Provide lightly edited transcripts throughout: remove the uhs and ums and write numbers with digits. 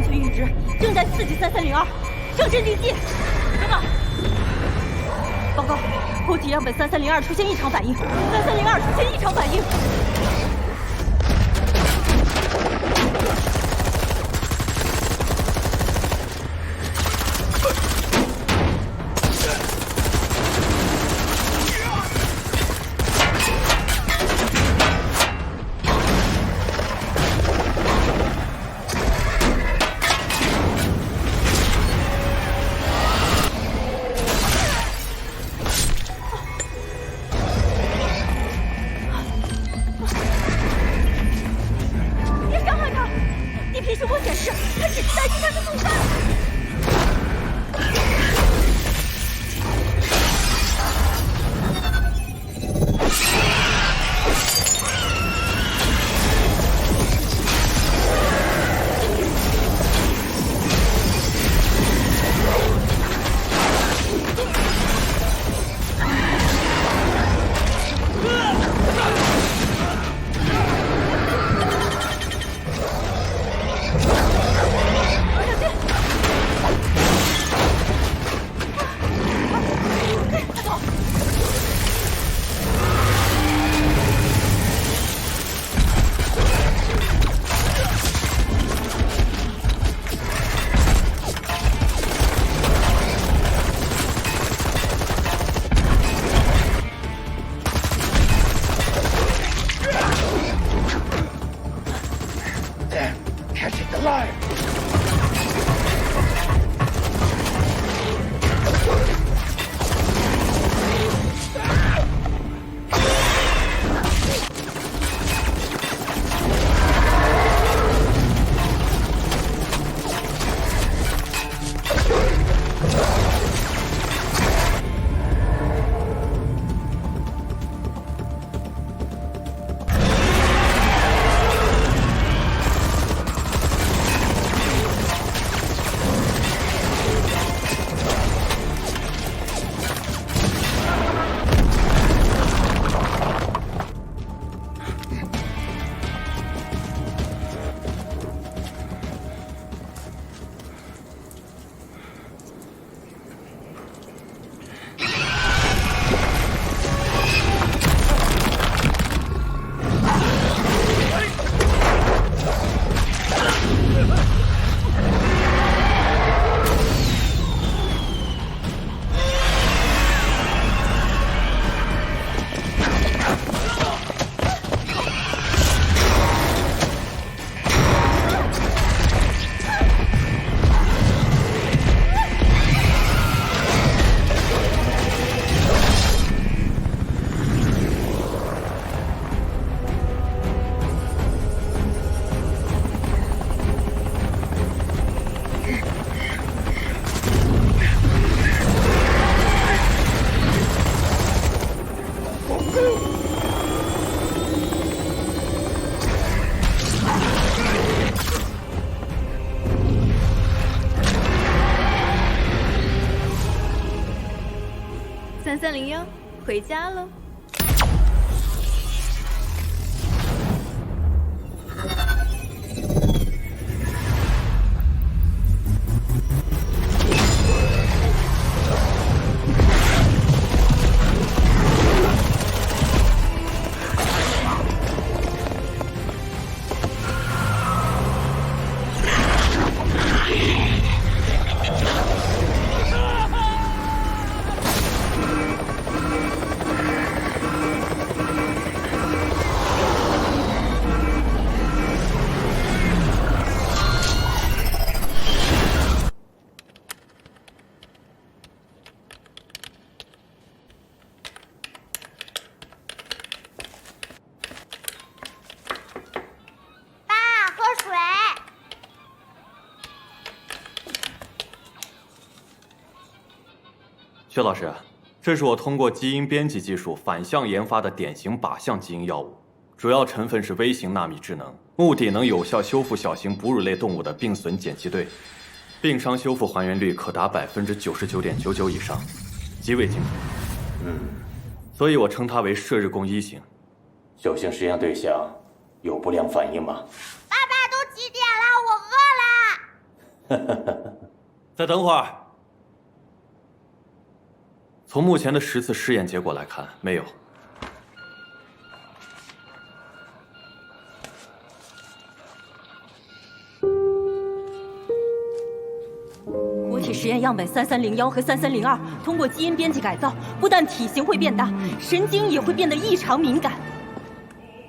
存阈值正在刺激3302，正阵地击。等等，报告，活体样本3302出现异常反应，3302出现异常反应。3301，回家喽。薛老师，这是我通过基因编辑技术反向研发的典型靶向基因药物，主要成分是微型纳米智能，目的能有效修复小型哺乳类动物的病损碱基对，病伤修复还原率可达99.99%以上，极为精准。所以我称它为射日弓1型。小型实验对象有不良反应吗？爸爸，都几点了？我饿了。再等会儿。从目前的10次试验结果来看，没有。活体实验样本3301和3302通过基因编辑改造，不但体型会变大，神经也会变得异常敏感。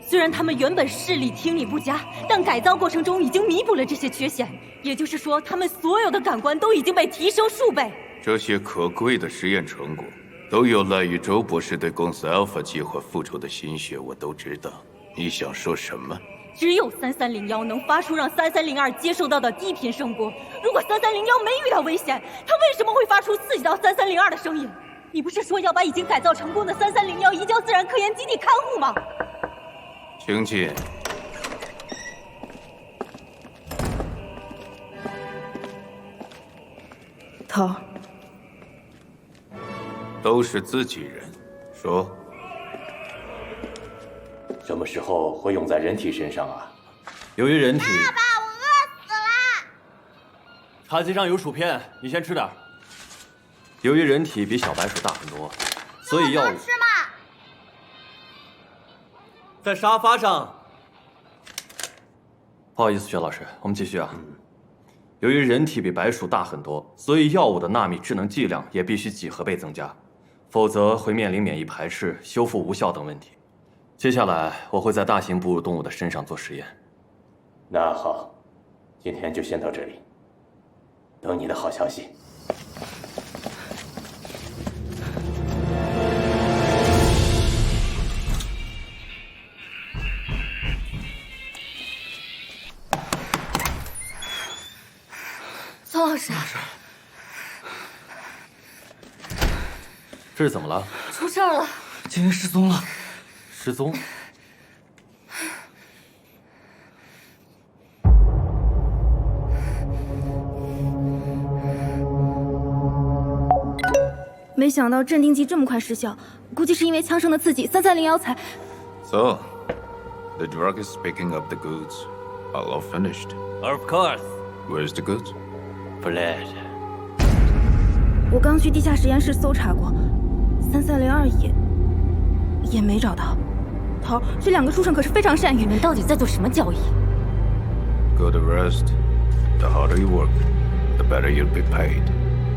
虽然他们原本视力、听力不佳，但改造过程中已经弥补了这些缺陷。也就是说，他们所有的感官都已经被提升数倍。这些可贵的实验成果，都有赖于周博士对公司 Alpha 计划付出的心血，我都知道。你想说什么？只有3301能发出让3302接受到的低频声波。如果3301没遇到危险，它为什么会发出刺激到3302的声音？你不是说要把已经改造成功的3301移交自然科研基地看护吗？请进。头，都是自己人，说。什么时候会用在人体身上啊？由于人体……爸爸，我饿死了。茶几上有薯片，你先吃点。由于人体比小白鼠大很多，所以药物能吃吗？在沙发上。不好意思，薛老师，我们继续啊。由于人体比白鼠大很多，所以药物的纳米智能剂量也必须几何倍增加，否则会面临免疫排斥、修复无效等问题。接下来我会在大型哺乳动物的身上做实验。那好，今天就先到这里，等你的好消息。宋老师，这是怎么了？出事儿了，金云失踪了。失踪？没想到镇定剂这么快失效，估计是因为枪声的刺激，3301才。So, the drug is picking up the goods. All finished. Of course. Where's the goods? Blood. 我刚去地下实验室搜查过，3302也没找到。头，这2个书生可是非常善于。你们到底在做什么交易？ Go to rest. The harder you work, the better you'll be paid.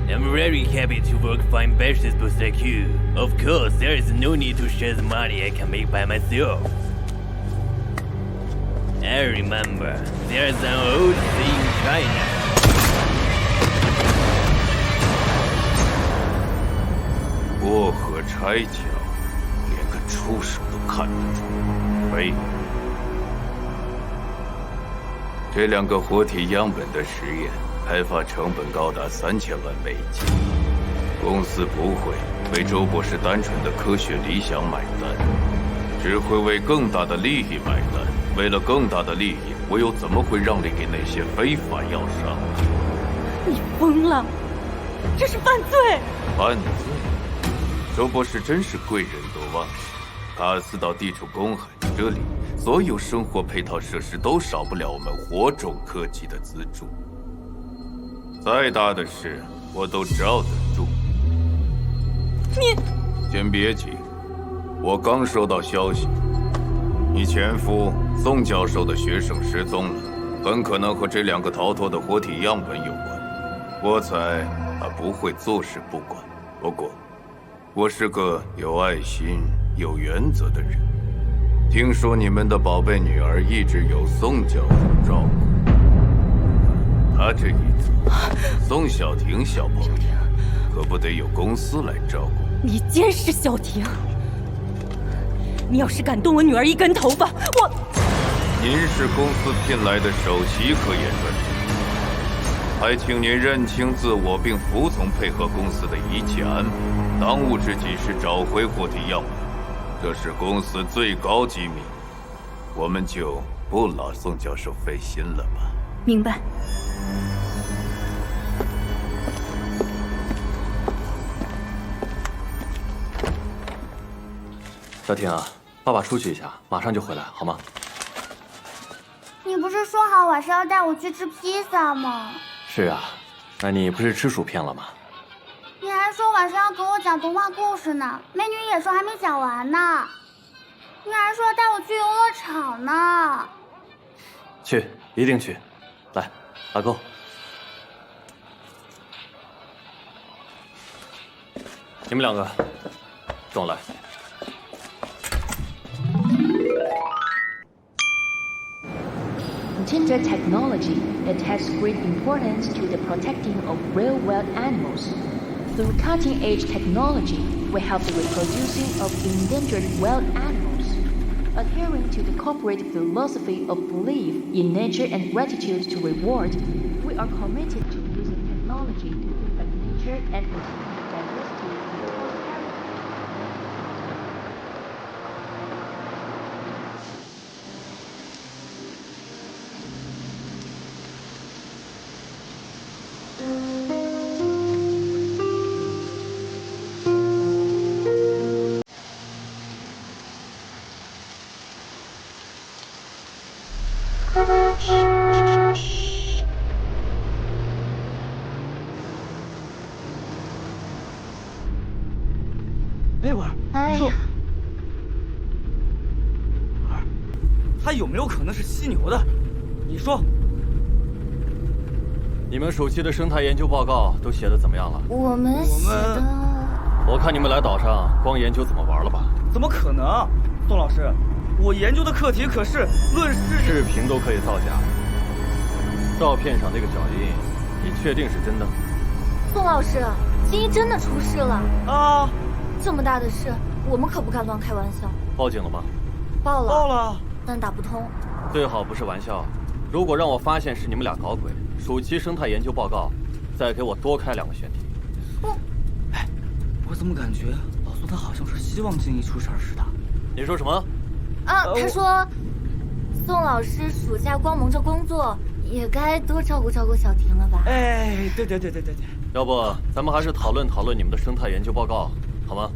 I'm very happy to work for ambitious books like you. Of course, there is no need to share the money I can make by myself. I remember, there's an old thing in China. 过河拆桥，连个畜生都看得出。废物！这2个活体样本的实验开发成本高达3000万美金，公司不会为周博士单纯的科学理想买单，只会为更大的利益买单。为了更大的利益，我又怎么会让利给那些非法药商？你疯了！这是犯罪！犯罪？周博士真是贵人多忘事。卡斯到地处公海，这里所有生活配套设施都少不了我们火种科技的资助。再大的事，我都罩得住。你先别急，我刚收到消息，你前夫宋教授的学生失踪了，很可能和这2个逃脱的活体样本有关。我猜他不会坐视不管。不过，我是个有爱心、有原则的人。听说你们的宝贝女儿一直由宋教授照顾，她这一次，宋小婷小朋友可不得有公司来照顾。你监视小婷，你要是敢动我女儿一根头发，我……您是公司聘来的首席科研专家，还请您认清自我，并服从配合公司的一切安排。当务之急是找回活体样本，这是公司最高机密，我们就不劳宋教授费心了吧？明白。小婷啊，爸爸出去一下，马上就回来，好吗？你不是说好晚上要带我去吃披萨吗？是啊，那你不是吃薯片了吗？你还说晚上要给我讲童话故事呢，美女野兽还没讲完呢。你还说带我去游乐场呢。去，一定去。来，阿够。你们两个，跟我来。In terms of technology, it has great importance to the protecting of rare wild animals. Through cutting-edge technology, we help the reproducing of endangered wild animals. Adhering to the corporate philosophy of belief in nature and gratitude to reward, we are committed to using technology to protect nature and maintain the diversity in the whole area. 那会儿，哎呀，它有没有可能是犀牛的？你说。你们暑期的生态研究报告都写的怎么样了？我们写的，我看你们来岛上光研究怎么玩了吧？怎么可能？宋老师，我研究的课题可是论视频都可以造假。照片上那个脚印，你确定是真的？宋老师，金一真的出事了啊！这么大的事，我们可不敢乱开玩笑。报警了吗？报了，报了，但打不通。最好不是玩笑。如果让我发现是你们俩搞鬼，暑期生态研究报告再给我多开2个选题。哎，我怎么感觉老苏他好像是希望金一出事儿似的？你说什么？啊，他说，宋老师暑假光忙着工作，也该多照顾照顾小婷了吧？哎，对。要不咱们还是讨论讨论你们的生态研究报告，好吗？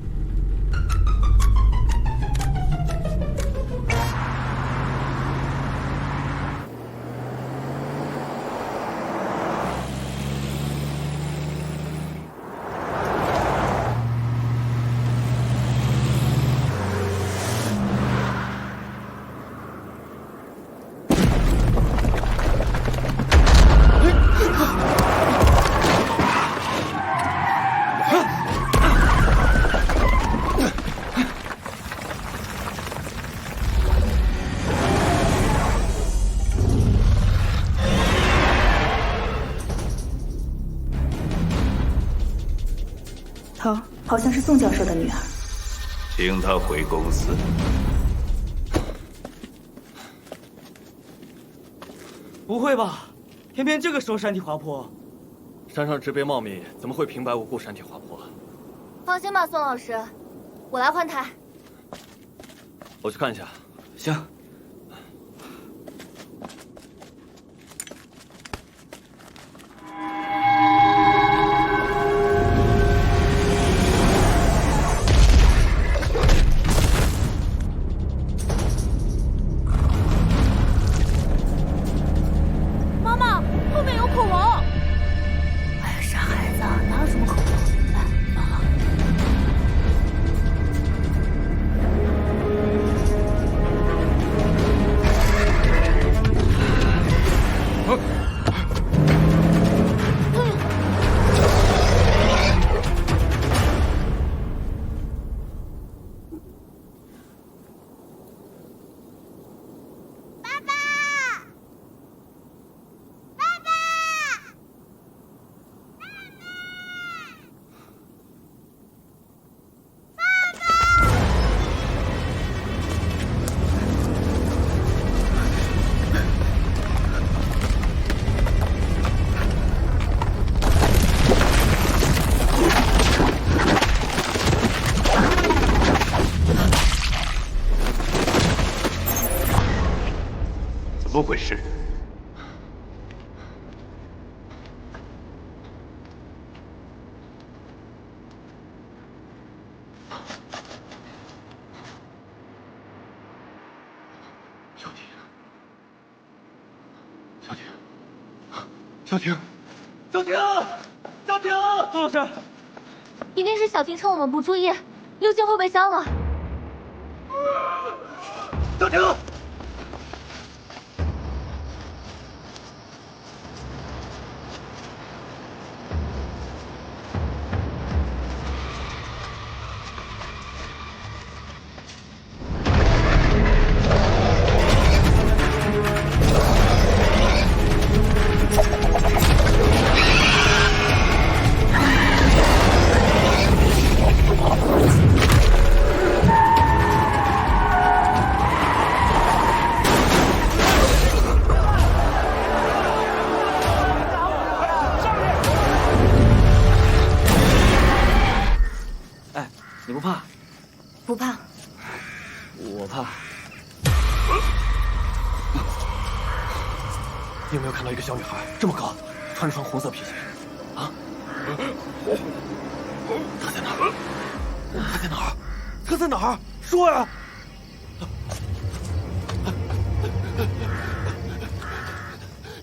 头好像是宋教授的女儿。请他回公司。不会吧？偏偏这个时候山体滑坡？山上植被茂密，怎么会平白无故山体滑坡？放心吧，宋老师，我来换台。我去看一下。行。怎么回事？小婷，小婷，小婷，小婷，宋老师，一定是小婷趁我们不注意，溜进后备箱了。小婷。你不怕？不怕。我怕。你有没有看到一个小女孩这么高，穿双红色皮鞋？啊？她在哪儿？她在哪儿？她在哪儿？说呀！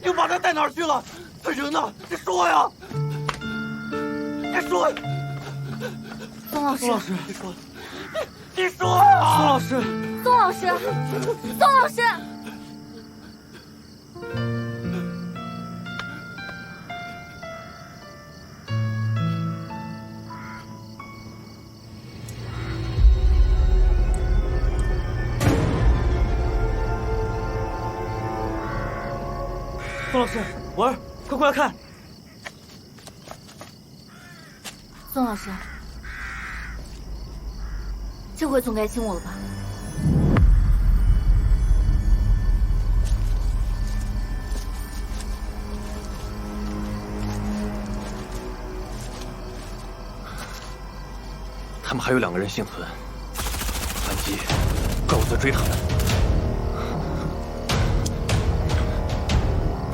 你把她带哪儿去了？她人呢？你说呀！你说呀！宋老师，宋老师，你说，你说呀！宋老师，宋老师，宋老师。宋老师，文儿，快过来看！宋老师，这回总该亲我了吧？他们还有2个人幸存，反击，怪我在追他们。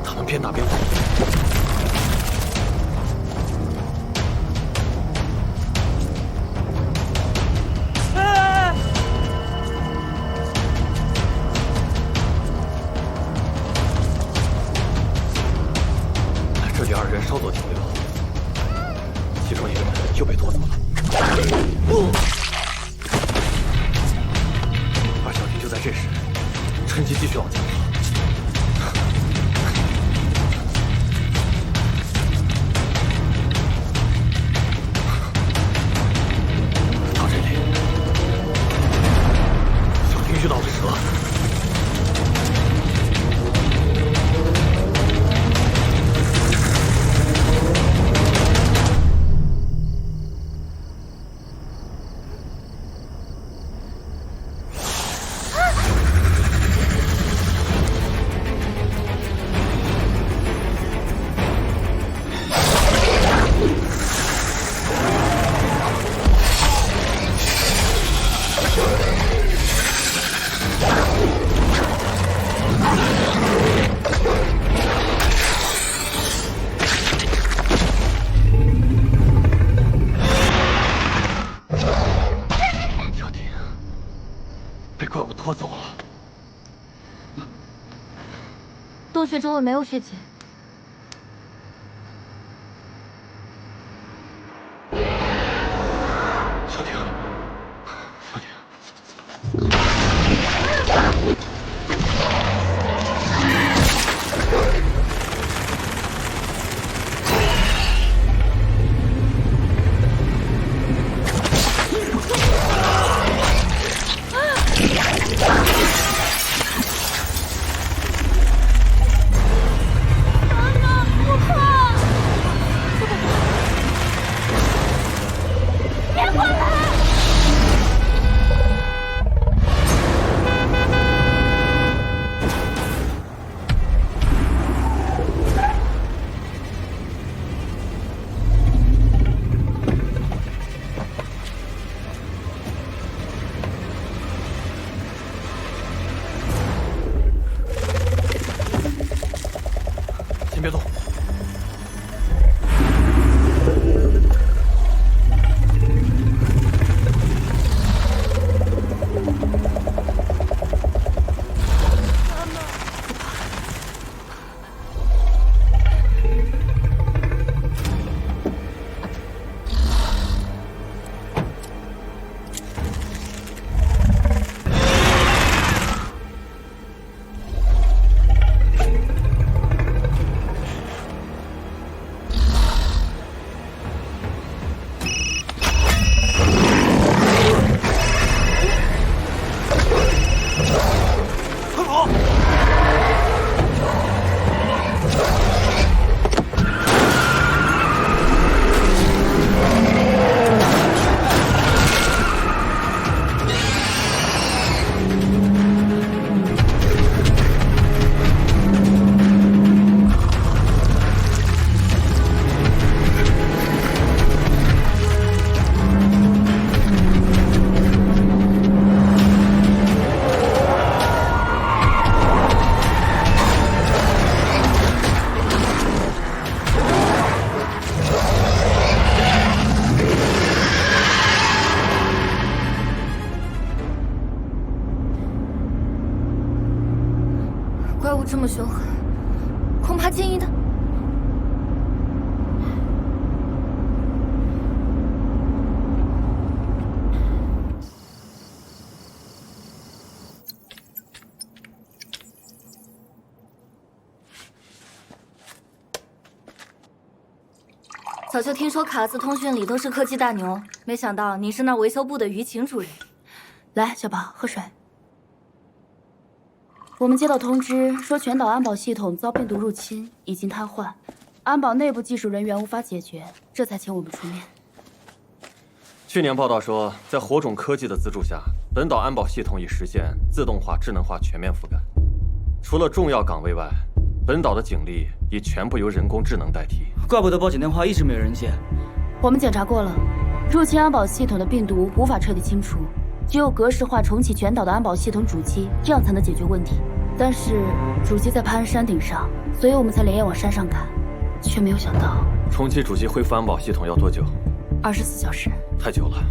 他们边打边跑。这里2人稍作停留，其中1个人就被拖走了。而小婷就在这时，趁机继续往前跑。到这里，小婷遇到了蛇。拖走了。洞穴周围没有血迹。小婷，小婷。凶狠，恐怕金一的。早就听说卡兹通讯里都是科技大牛，没想到你是那维修部的舆情主任。来，小宝喝水。我们接到通知说，全岛安保系统遭病毒入侵，已经瘫痪，安保内部技术人员无法解决，这才请我们出面。去年报道说，在火种科技的资助下，本岛安保系统已实现自动化、智能化全面覆盖。除了重要岗位外，本岛的警力已全部由人工智能代替。怪不得报警电话一直没有人接。我们检查过了，入侵安保系统的病毒无法彻底清除，只有格式化重启全岛的安保系统主机，这样才能解决问题。但是主机在潘安山顶上，所以我们才连夜往山上赶，却没有想到重启主机恢复安保系统要多久？24小时。太久了，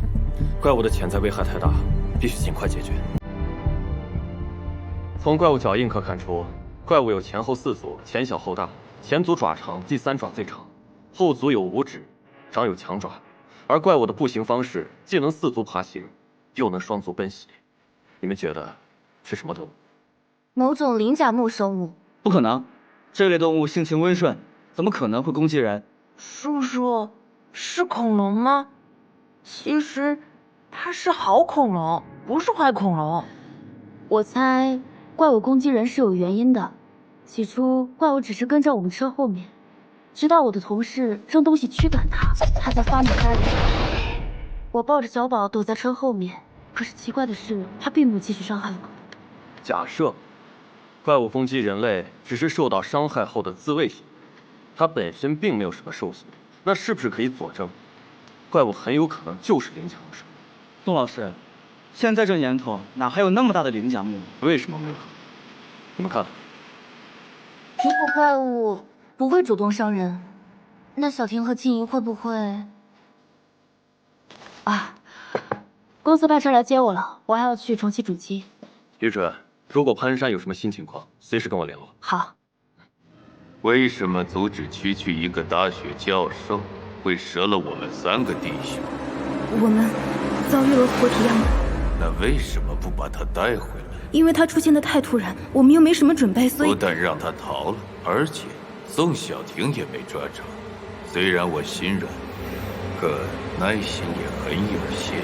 怪物的潜在危害太大，必须尽快解决。从怪物脚印可看出，怪物有前后4足，前小后大，前足爪长，第3爪最长，后足有5指，长有强爪。而怪物的步行方式既能4足爬行，又能双足奔袭。你们觉得是什么动物？某种鳞甲目生物。不可能，这类动物性情温顺，怎么可能会攻击人？叔叔，是恐龙吗？其实它是好恐龙，不是坏恐龙。我猜怪物攻击人是有原因的。起初怪物只是跟在我们车后面，直到我的同事扔东西驱赶它，它才发怒杀人。我抱着小宝躲在车后面，可是奇怪的是，它并没有继续伤害我。假设怪物攻击人类只是受到伤害后的自卫行为，它本身并没有什么受损，那是不是可以佐证怪物很有可能就是鳞甲目生物？宋老师，现在这年头哪还有那么大的鳞甲目？为什么没有？你们看，如果怪物不会主动伤人，那小婷和静怡会不会？啊，公司派车来接我了，我还要去重启主机。于准，如果潘山有什么新情况，随时跟我联络。好。为什么阻止区区一个大学教授，会折了我们3个弟兄？我们遭遇了活体样本。那为什么不把他带回来？因为他出现的太突然，我们又没什么准备，所以不但让他逃了，而且宋小婷也没抓着。虽然我心软，可耐心也很有限。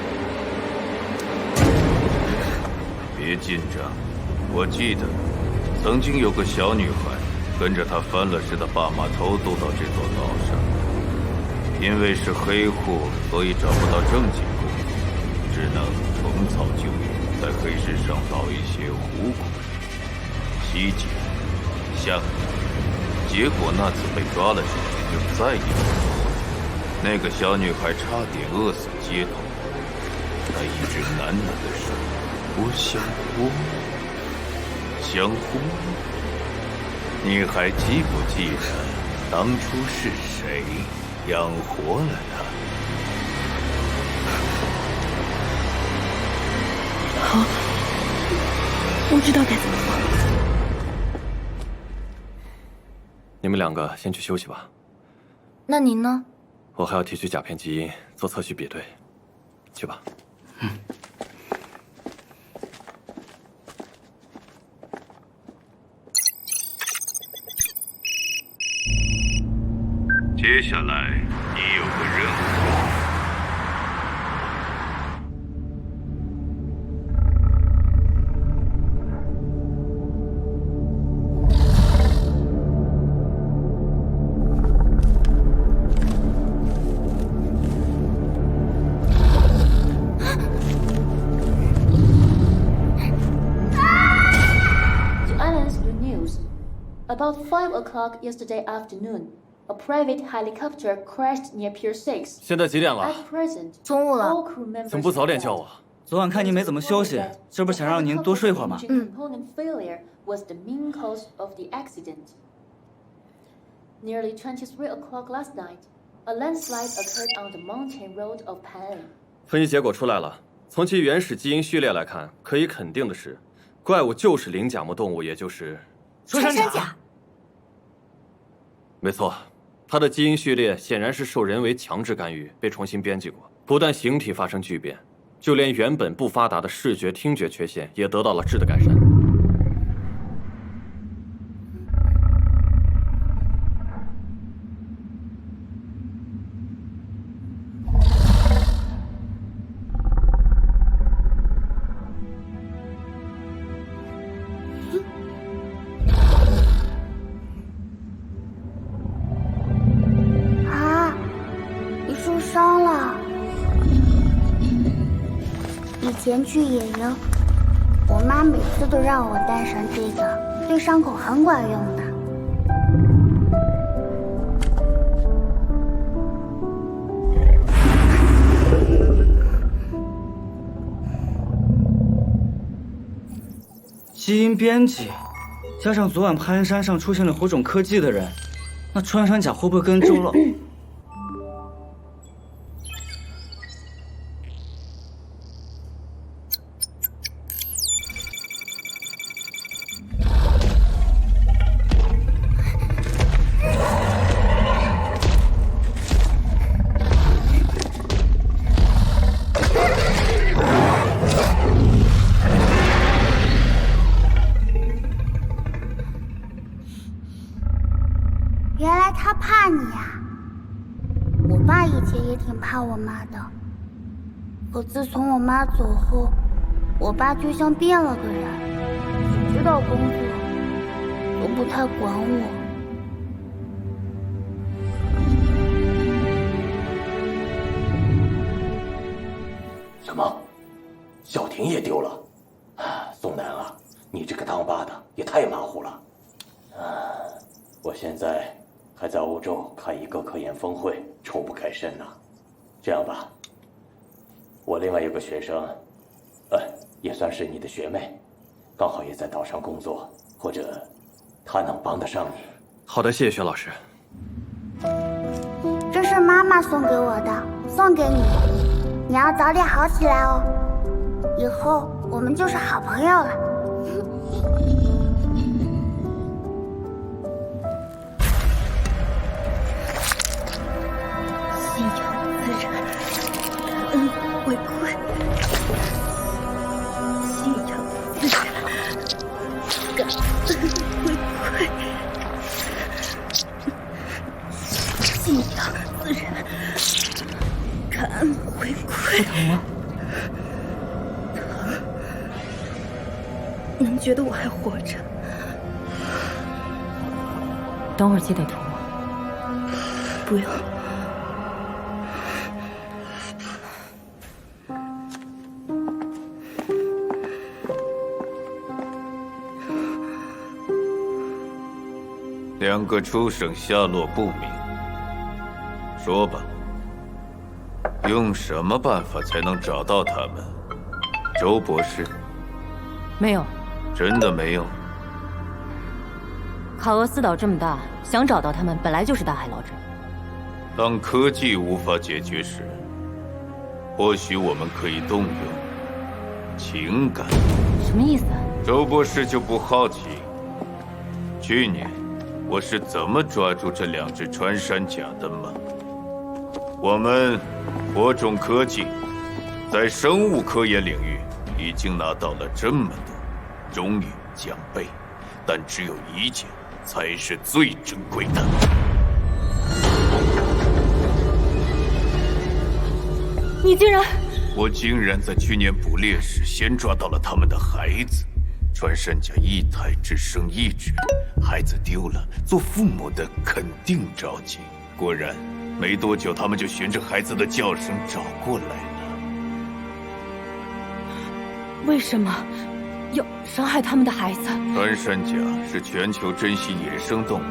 别紧张，我记得曾经有个小女孩跟着他翻了尸的爸妈偷渡到这座岛上，因为是黑户，所以找不到正经工作，只能重操旧业，在黑市上倒一些糊口，袭击、下毒。结果那次被抓了出去，就再也不走。那个小女孩差点饿死街头，她一直喃喃地说：“我想活，想活。”你还记不记得当初是谁养活了她？好，我知道该怎么做。你们2个先去休息吧。那您呢？我还要提取甲片基因做测序比对，去吧。接下来你有个任务。About 5 o'clock yesterday afternoon, a private helicopter crashed near Pier 6. 现在几点了？ At present, 中午了。 all crew members 怎么不早点叫我？昨晚看您没怎么休息，这不是想让您多睡会儿吗？Component failure was the main cause of the accident. Nearly 23 o'clock last night, a landslide occurred on the mountain road of Pan. 分析结果出来了，从其原始基因序列来看，可以肯定的是，怪物就是鳞甲目动物，也就是穿山甲。没错，它的基因序列显然是受人为强制干预，被重新编辑过。不但形体发生巨变，就连原本不发达的视觉、听觉缺陷也得到了质的改善。以前去野营，我妈每次都让我带上这个，对伤口很管用的。基因编辑，加上昨晚攀山上出现了火种科技的人，那穿山甲会不会跟周老？原来他怕你呀！我爸以前也挺怕我妈的，可自从我妈走后，我爸就像变了个人，只知道工作，都不太管我。什么？小婷也丢了？宋南啊，你这个当爸的也太马虎了。我现在还在欧洲看一个科研峰会，抽不开身呢。这样吧，我另外有个学生，也算是你的学妹，刚好也在岛上工作，或者她能帮得上你。好的，谢谢薛老师。这是妈妈送给我的，送给你，你要早点好起来哦。以后我们就是好朋友了。信仰自然，感恩回馈。信仰自然，感恩回馈。信仰自然，感恩回馈。不疼吗？疼。能觉得我还活着。等会儿记得涂。不用。两个出生下落不明，说吧，用什么办法才能找到他们？周博士，没有，真的没有。卡俄斯岛这么大，想找到他们本来就是大海捞针。当科技无法解决时，或许我们可以动用情感。什么意思？周博士就不好奇，去年我是怎么抓住这两只穿山甲的吗？我们火种科技在生物科研领域已经拿到了这么多荣誉奖杯，但只有一件才是最珍贵的。你竟然……我竟然在去年捕猎时先抓到了他们的孩子。穿山甲一胎只生一只，孩子丢了，做父母的肯定着急。果然，没多久他们就循着孩子的叫声找过来了。为什么要伤害他们的孩子？穿山甲是全球珍稀野生动物，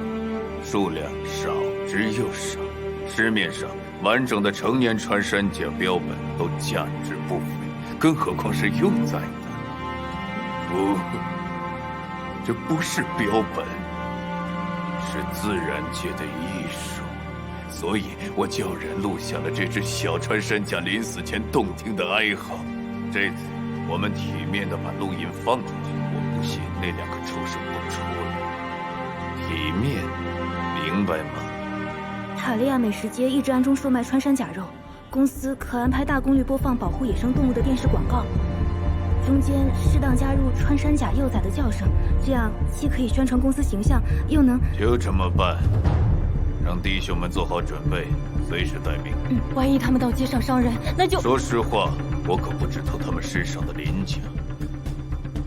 数量少之又少，市面上完整的成年穿山甲标本都价值不菲，更何况是幼崽的。不，这不是标本，是自然界的艺术。所以我叫人录下了这只小穿山甲临死前动听的哀嚎。这次我们体面的把录音放出去，我不信那两个畜生不出来。里面，明白吗？塔利亚美食街一直暗中售卖穿山甲肉，公司可安排大功率播放保护野生动物的电视广告，中间适当加入穿山甲幼崽的叫声，这样既可以宣传公司形象，又能……就这么办，让弟兄们做好准备，随时待命。万一他们到街上伤人，那就……说实话，我可不知道他们身上的鳞甲。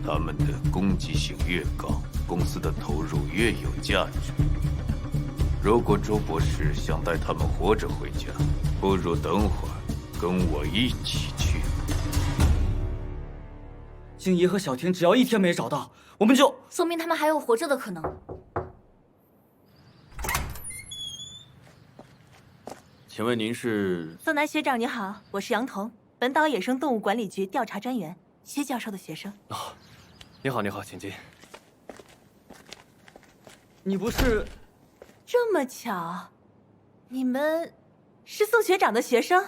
他们的攻击性越高，公司的投入越有价值。如果周博士想带他们活着回家，不如等会儿跟我一起去。静怡和小婷只要一天没找到，我们就……说明他们还有活着的可能。请问您是？宋南学长你好，我是杨彤，本岛野生动物管理局调查专员，薛教授的学生。哦，你好，你好，请进。你不是？这么巧，你们是宋学长的学生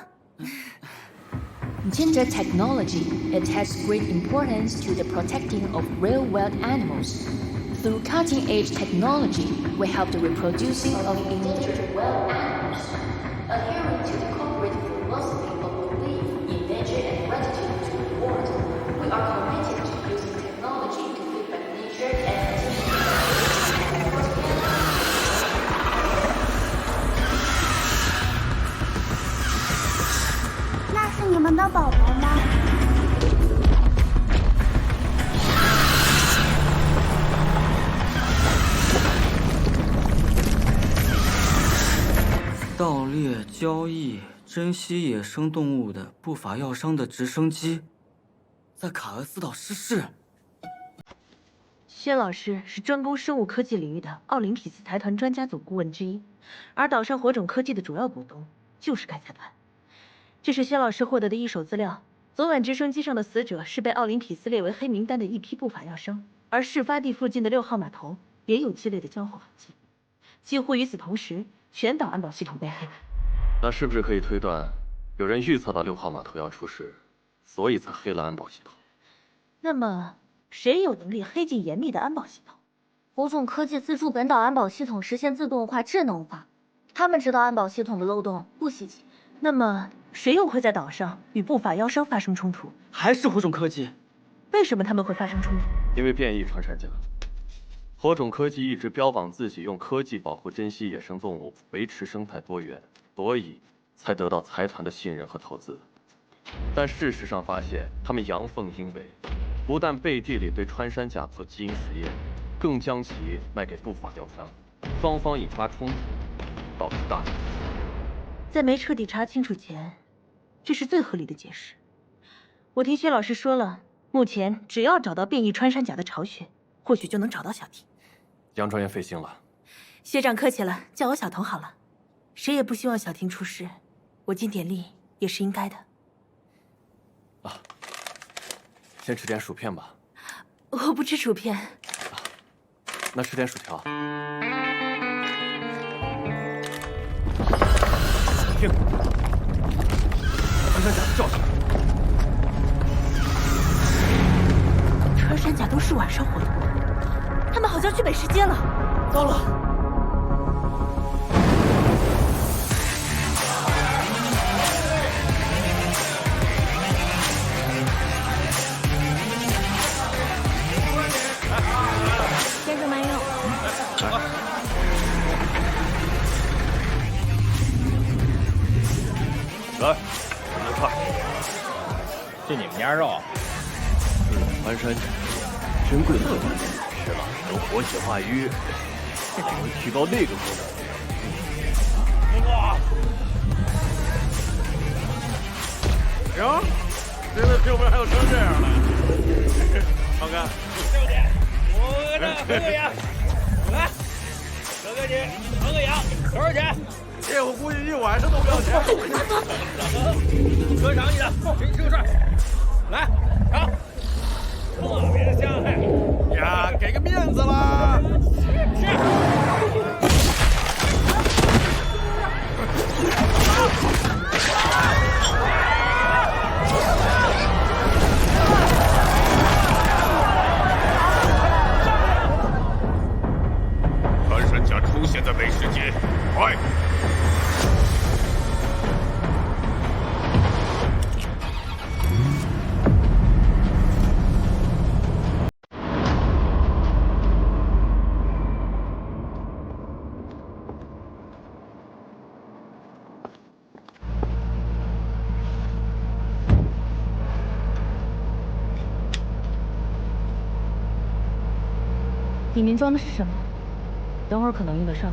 ？Gender technology attaches great importance to the protecting of rare wild animals. Through cutting-edge technology, we help the reproducing of endangered wild animals. Adhering to the corporate philosophy of belief in nature and gratitude to reward, we are committed to using technology to feedback nature and continue. 那是你们的宝宝吗？盗猎、交易、珍稀野生动物的不法药商的直升机，在卡俄斯岛失事。薛老师是专攻生物科技领域的奥林匹斯财团专家组顾问之一，而岛上火种科技的主要股东就是该财团。这是薛老师获得的一手资料。昨晚直升机上的死者是被奥林匹斯列为黑名单的一批不法药商，而事发地附近的6号码头也有激烈的交火痕迹。几乎与此同时，全岛安保系统被黑。那是不是可以推断，有人预测到6号码头要出事，所以才黑了安保系统？那么，谁有能力黑进严密的安保系统？火种科技资助本岛安保系统实现自动化、智能化，他们知道安保系统的漏洞不稀奇。那么，谁又会在岛上与不法妖商发生冲突？还是火种科技？为什么他们会发生冲突？因为变异穿山甲。火种科技一直标榜自己用科技保护珍稀野生动物，维持生态多元，所以才得到财团的信任和投资。但事实上发现，他们阳奉阴违，不但背地里对穿山甲做基因实验，更将其卖给不法药商，双方引发冲突，导致大战。在没彻底查清楚前，这是最合理的解释。我听薛老师说了，目前只要找到变异穿山甲的巢穴，或许就能找到小婷。杨专员费心了。学长客气了，叫我小彤好了。谁也不希望小婷出事，我尽点力也是应该的。啊，先吃点薯片吧。我不吃薯片。那吃点薯条。停！穿山甲叫上来。穿山甲都是晚上活动，他们好像去美食街了。糟了！先生慢用。来，你们看，这你们家肉？穿山甲珍贵特质，吃了能活血化瘀，还能提高那个功能。哇！行，现在这边还有成这样的，老哥，对不对？我这合个影，来，小哥姐合个影，多少钱？这我估计一晚上都不要钱。哥赏你的，给你吃个串，来，尝。特别香哎！呀，给个面子啦！穿山里面装的是什么？等会儿可能用得上。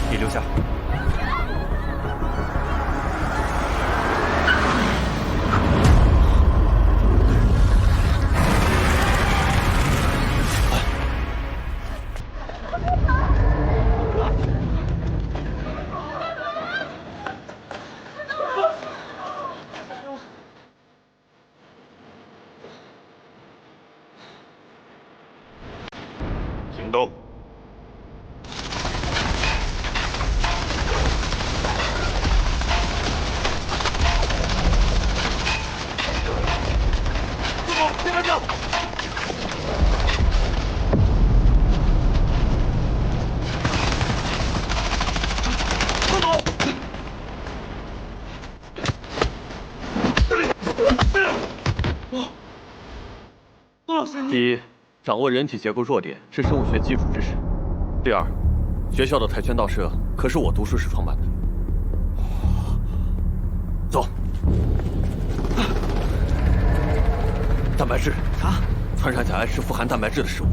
你留下。行动！别乱叫！快走！宋老师，第一，掌握人体结构弱点是生物学基础知识；第二，学校的跆拳道社可是我读书时创办的。走。蛋白质？啥？穿山甲爱吃富含蛋白质的食物。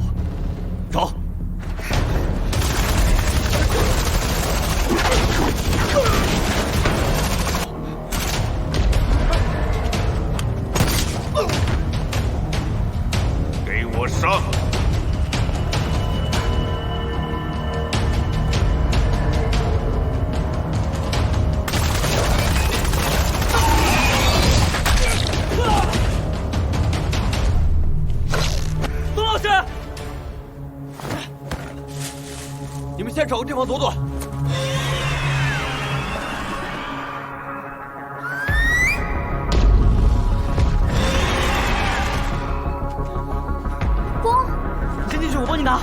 走。给我上！宋老师，你们先找个地方躲躲。先进去，我帮你拿。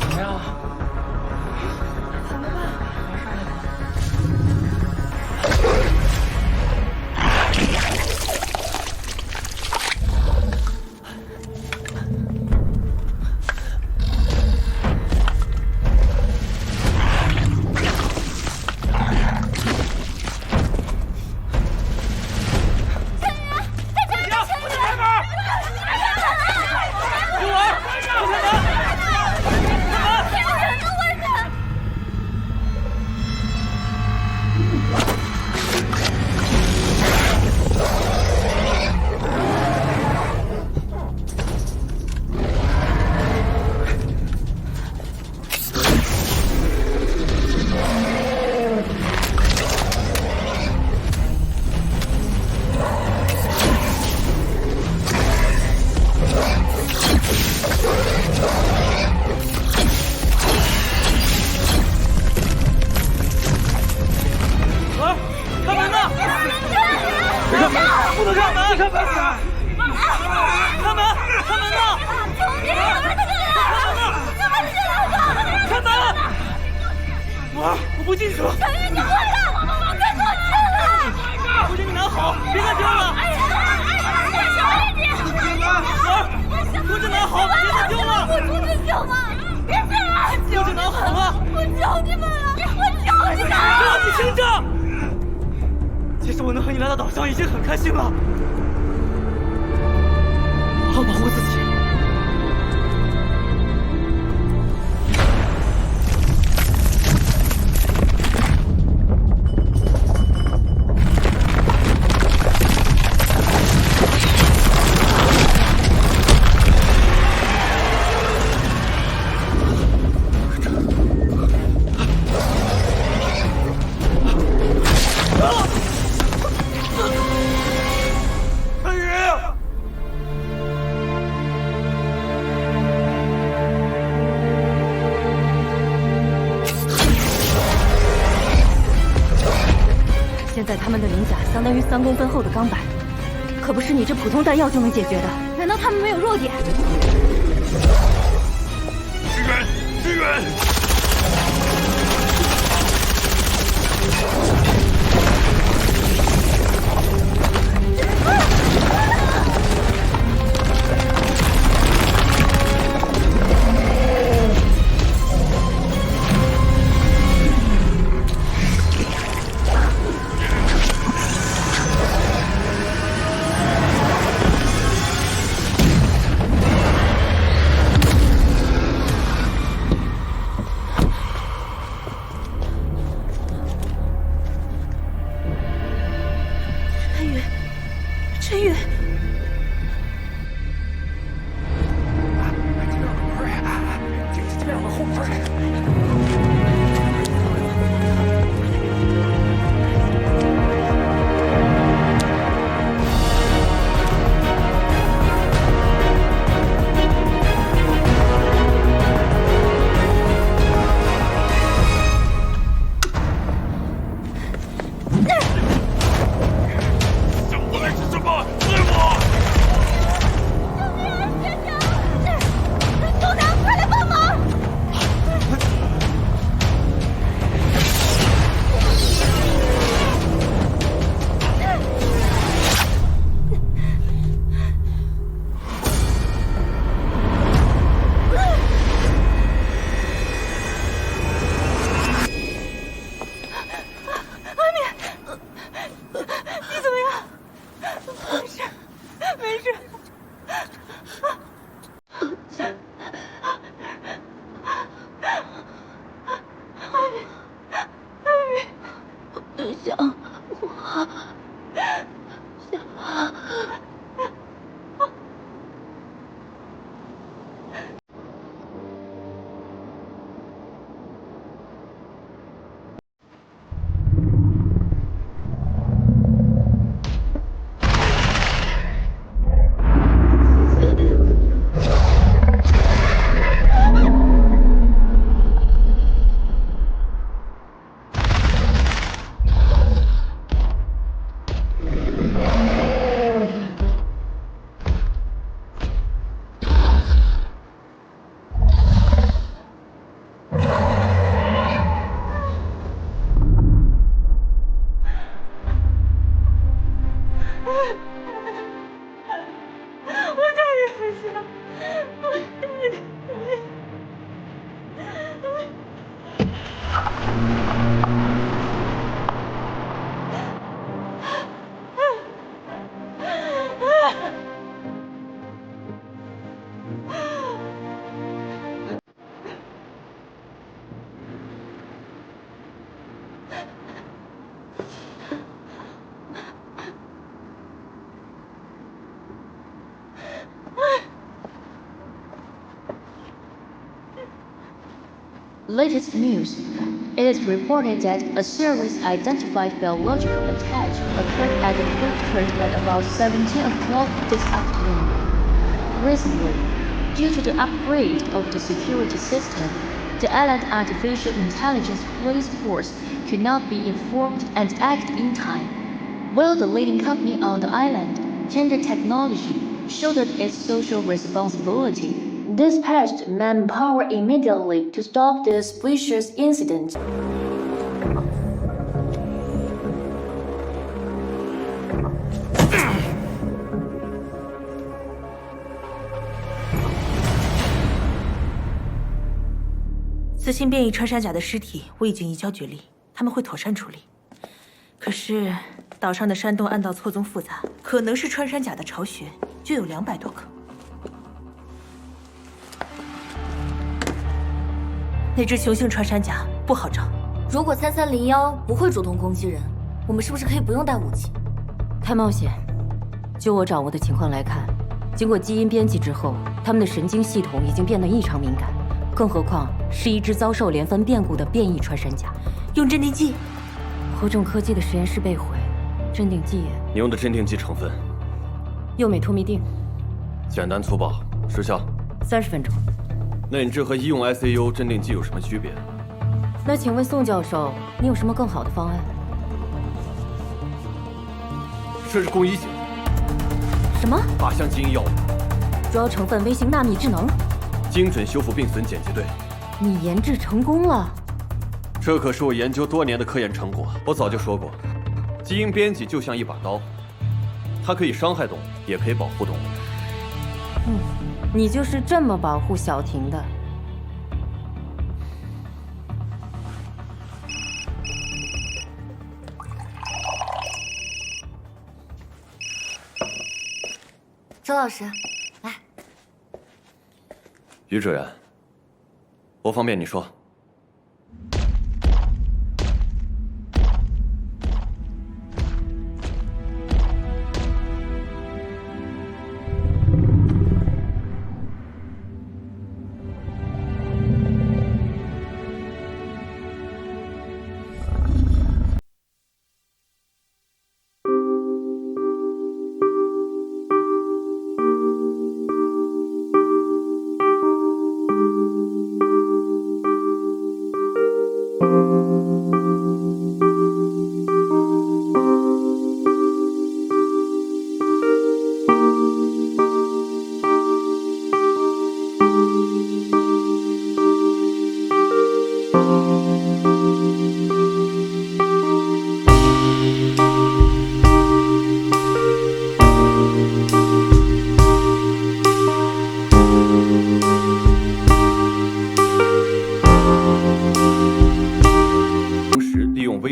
怎么样？怎么办？我不进去了。小月，你回来！快过去了！我给你拿好，别再丢了。小月姐，我这拿好，别再丢了。我出去救吗？别这样！我这拿好了。我求你们了！我求你们了！给我听着。其实我能和你来到岛上已经很开心了。好好保护自己。现在他们的鳞甲相当于3公分厚的钢板，可不是你这普通弹药就能解决的。难道他们没有弱点？支援！支援！ Latest news. It is reported that a serious identified biological attack occurred at the food train at about 17 o'clock this afternoon. Recently, due to the upgrade of the security system, the island artificial intelligence police force could not be informed and act in time, while the leading company on the island, Tender Technology, shouldered its social responsibility. Dispatched manpower immediately to stop this vicious incident. 雌性变异穿山甲的尸体我已经移交局里，他们会妥善处理。可是岛上的山洞暗道错综复杂，可能是穿山甲的巢穴就有200多个。那只雄性穿山甲不好找。如果3301不会主动攻击人，我们是不是可以不用带武器？太冒险。就我掌握的情况来看，经过基因编辑之后，他们的神经系统已经变得异常敏感，更何况是一只遭受连番变故的变异穿山甲。用镇定剂？火种科技的实验室被毁，镇定剂也……你用的镇定剂成分？右美托密定。简单粗暴，时效30分钟。那你这和医用 ICU 镇定剂有什么区别？那请问宋教授，你有什么更好的方案？这是共一型。什么？靶向基因药物。主要成分微型纳米智能。精准修复并损碱基对。你研制成功了？这可是我研究多年的科研成果。我早就说过，基因编辑就像一把刀，它可以伤害动物，也可以保护动物。你就是这么保护小婷的？周老师，来。于主任，我方便你说。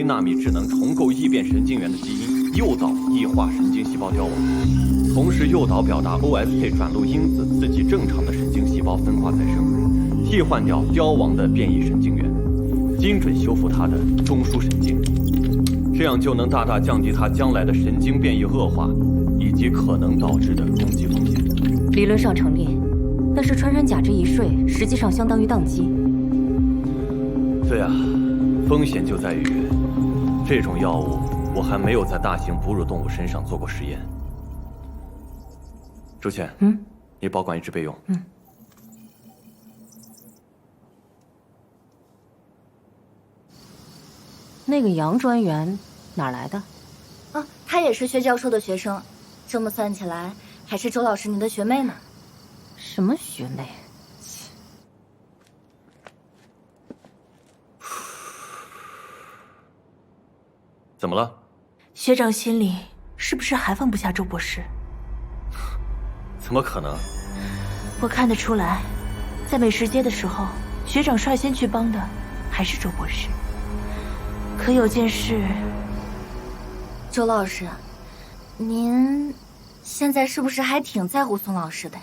纳米智能重构异变神经元的基因，诱导异化神经细胞凋亡，同时诱导表达 OSK 转录因子刺激正常的神经细胞分化再生，替换掉凋亡的变异神经元，精准修复它的中枢神经，这样就能大大降低它将来的神经变异恶化以及可能导致的攻击风险。理论上成立，但是穿山甲这一睡实际上相当于宕机。对啊，风险就在于这种药物我还没有在大型哺乳动物身上做过实验。朱倩，你保管一直备用。那个杨专员哪来的？啊，他也是薛教授的学生，这么算起来，还是周老师您的学妹呢。什么学妹？怎么了？学长心里是不是还放不下周博士？怎么可能？我看得出来，在美食街的时候，学长率先去帮的还是周博士。可有件事，周老师，您现在是不是还挺在乎宋老师的呀？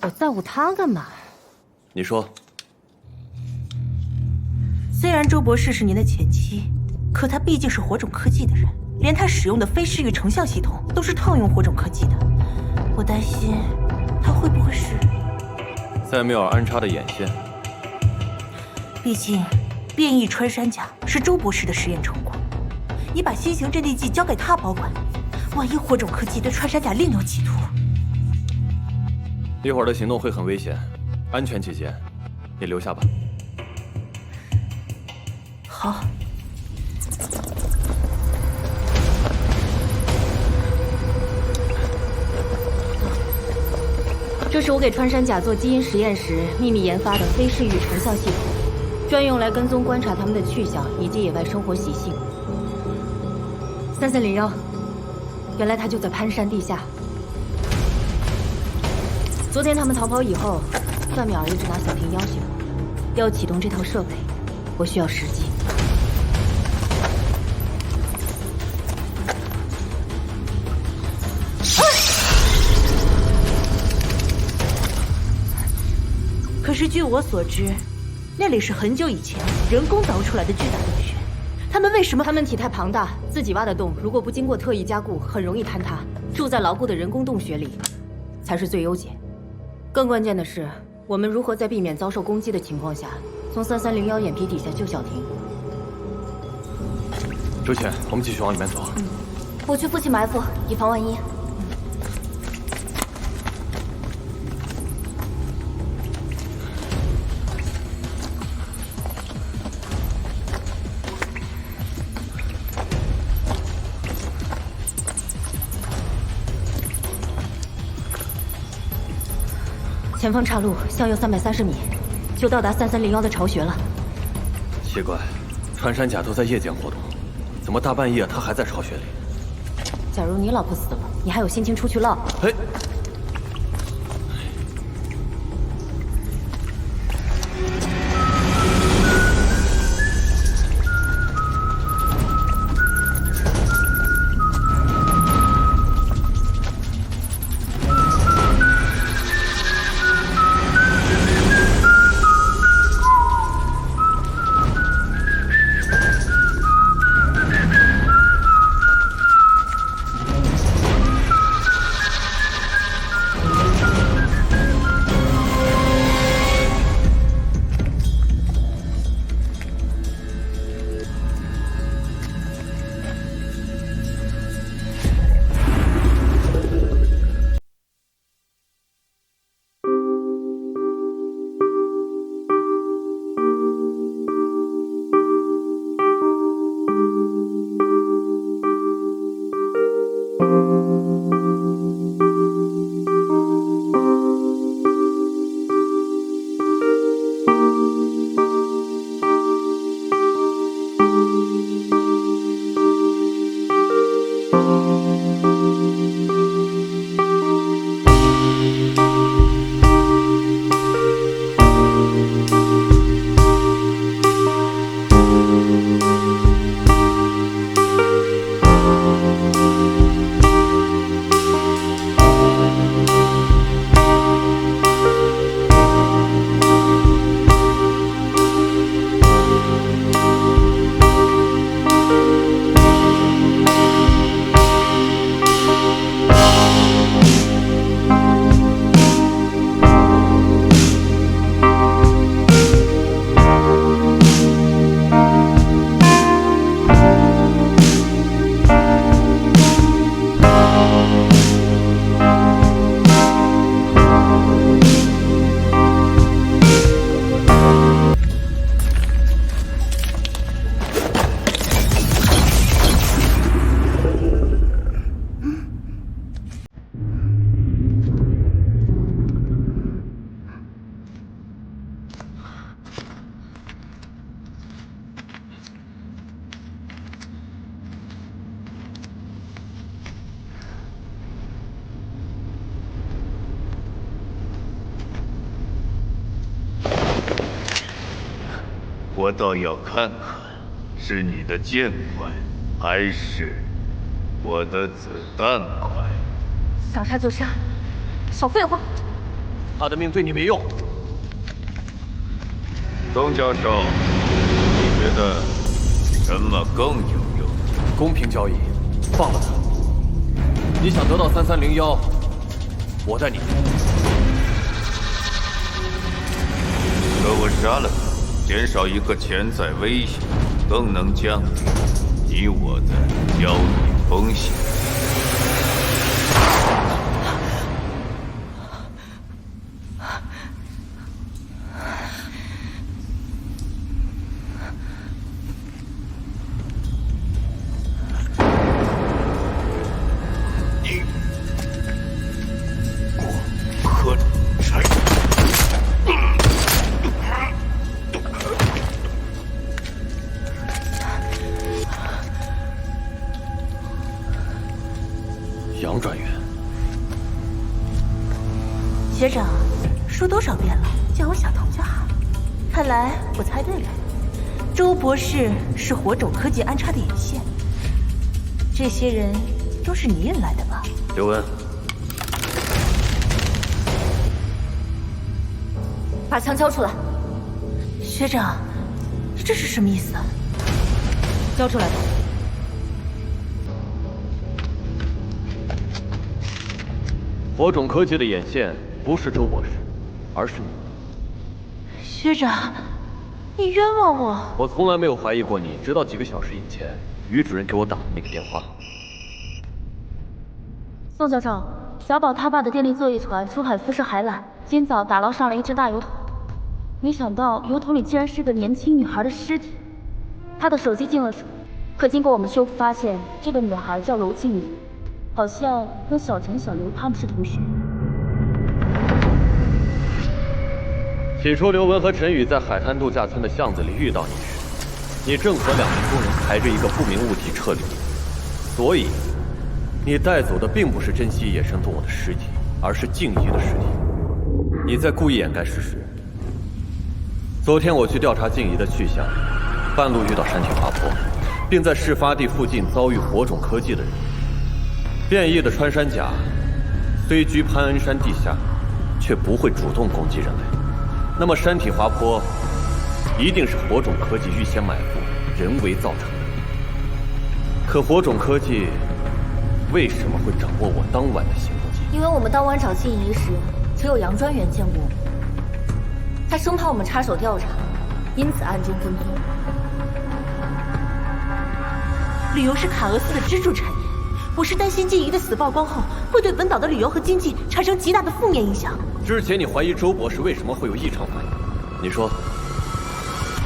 我在乎他干嘛？你说。虽然周博士是您的前妻，可他毕竟是火种科技的人，连他使用的非视域成像系统都是套用火种科技的。我担心他会不会是塞缪尔安插的眼线。毕竟，变异穿山甲是周博士的实验成果，你把新型镇定剂交给他保管，万一火种科技对穿山甲另有企图，一会儿的行动会很危险，安全起见，你留下吧。好。这是我给穿山甲做基因实验时秘密研发的非视域成像系统，专用来跟踪观察它们的去向以及野外生活习性。3301，原来它就在潘山地下。昨天他们逃跑以后，范淼一直拿小婷要挟我，要启动这套设备，我需要时机。可是据我所知，那里是很久以前人工凿出来的巨大洞穴。他们为什么？他们体态庞大，自己挖的洞，如果不经过特意加固，很容易坍塌。住在牢固的人工洞穴里，才是最优解。更关键的是，我们如何在避免遭受攻击的情况下，从3301眼皮底下救小婷？周倩，我们继续往里面走。我去负起埋伏，以防万一。前方岔路，向右330米，就到达3301的巢穴了。奇怪，穿山甲都在夜间活动，怎么大半夜他还在巢穴里？假如你老婆死了，你还有心情出去浪？嘿。我倒要看看，是你的剑快，还是我的子弹快。想杀就杀，少废话。他的命对你没用。宋教授，你觉得什么更有用？公平交易，放了他。你想得到3301，我带你。可我杀了他，减少一个潜在危险，更能降低你我的交易风险。杨专员，学长，说多少遍了，叫我小童就好。看来我猜对了，周博士是火种科技安插的眼线。这些人都是你引来的吧？刘文，把枪交出来。学长，这是什么意思啊？交出来吧。火种科技的眼线不是周博士，而是你。学长，你冤枉我！我从来没有怀疑过你，直到几个小时以前，于主任给我打的那个电话。宋教授，小宝他爸的电力作业船出海辐射海缆，今早打捞上了一只大油桶，没想到油桶里竟然是个年轻女孩的尸体。她的手机进了水，可经过我们修复发现，这个女孩叫娄静怡，好像跟小陈、小刘他们是同学。起初，刘文和陈宇在海滩度假村的巷子里遇到你时，你正和2名工人抬着一个不明物体撤离，所以你带走的并不是珍稀野生动物的尸体，而是静怡的尸体。你在故意掩盖事实。昨天我去调查静怡的去向，半路遇到山体滑坡，并在事发地附近遭遇火种科技的人。变异的穿山甲虽居潘恩山地下，却不会主动攻击人类。那么山体滑坡一定是火种科技预先埋伏，人为造成的。可火种科技为什么会掌握我当晚的行动记录？因为我们当晚找静怡时，只有杨专员见过我们，他生怕我们插手调查，因此暗中跟踪。旅游是卡俄斯的支柱产业，我是担心静怡的死曝光后，会对本岛的旅游和经济产生极大的负面影响。之前你怀疑周博士为什么会有异常反应？你说，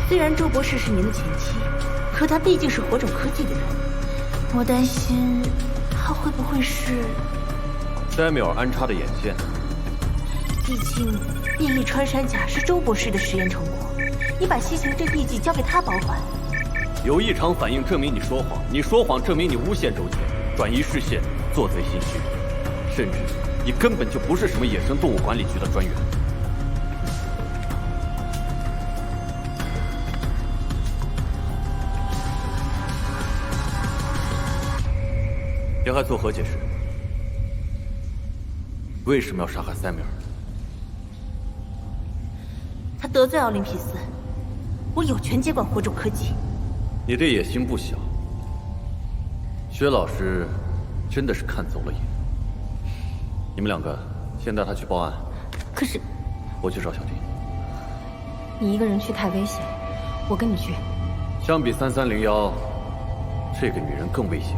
虽然周博士是您的前妻，可他毕竟是火种科技的人，我担心他会不会是Samuel安插的眼线。毕竟变异穿山甲是周博士的实验成果，你把西行这秘籍交给他保管。有异常反应证明你说谎，你说谎证明你诬陷周杰，转移视线，做贼心虚，甚至你根本就不是什么野生动物管理局的专员。别还作何解释？为什么要杀害塞米尔？他得罪奥林匹斯，我有权接管火种科技。你的野心不小，薛老师真的是看走了眼。你们2个先带他去报案。可是，我去找小婷。你一个人去太危险，我跟你去。相比3301，这个女人更危险。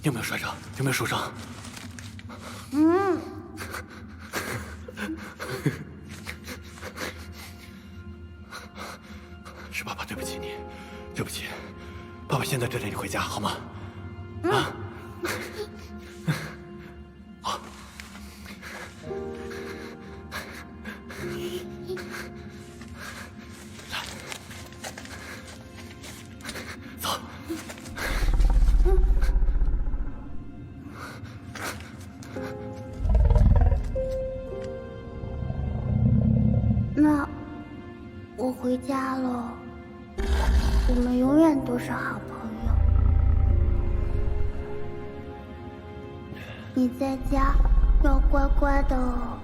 你有没有摔着？有没有受伤？是爸爸对不起你，对不起。爸爸现在就带你回家，好吗？啊。好。来，走。那我回家了，我们永远都是好朋友。你在家要乖乖的哦。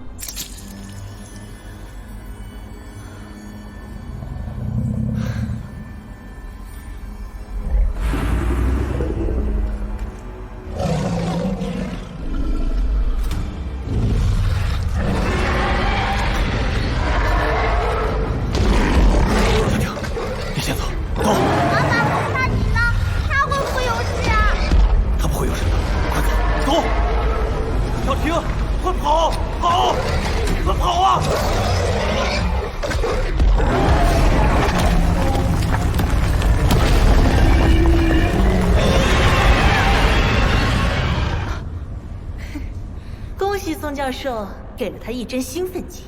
宋教授给了他一针兴奋剂。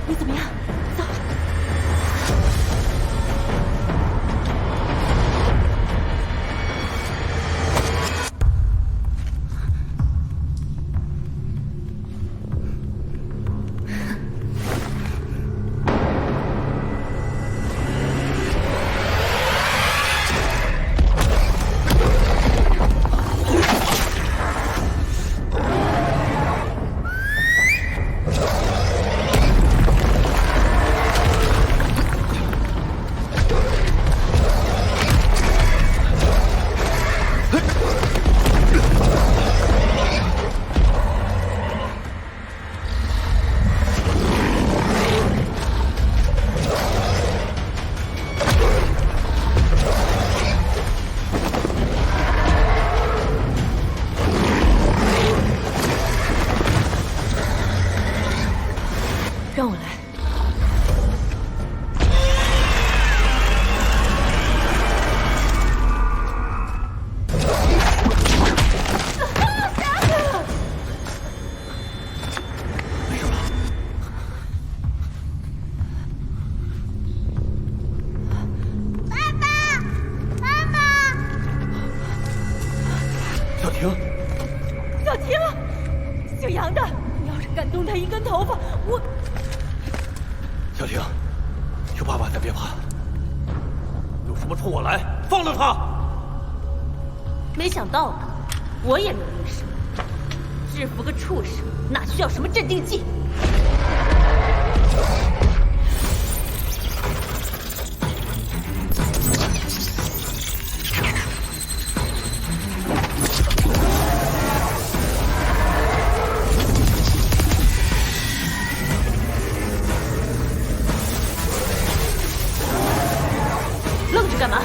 你怎么样？走。让我来。没事吧？爸爸，妈妈！小婷，小婷，姓杨的，你要是敢动他一根头发，我……小婷，有爸爸在，别怕。有什么冲我来，放了他！没想到吧，我也有意识。制服个畜生，哪需要什么镇定剂？愣着干嘛？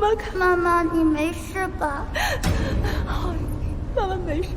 妈看。妈妈，你没事吧？好，妈妈没事。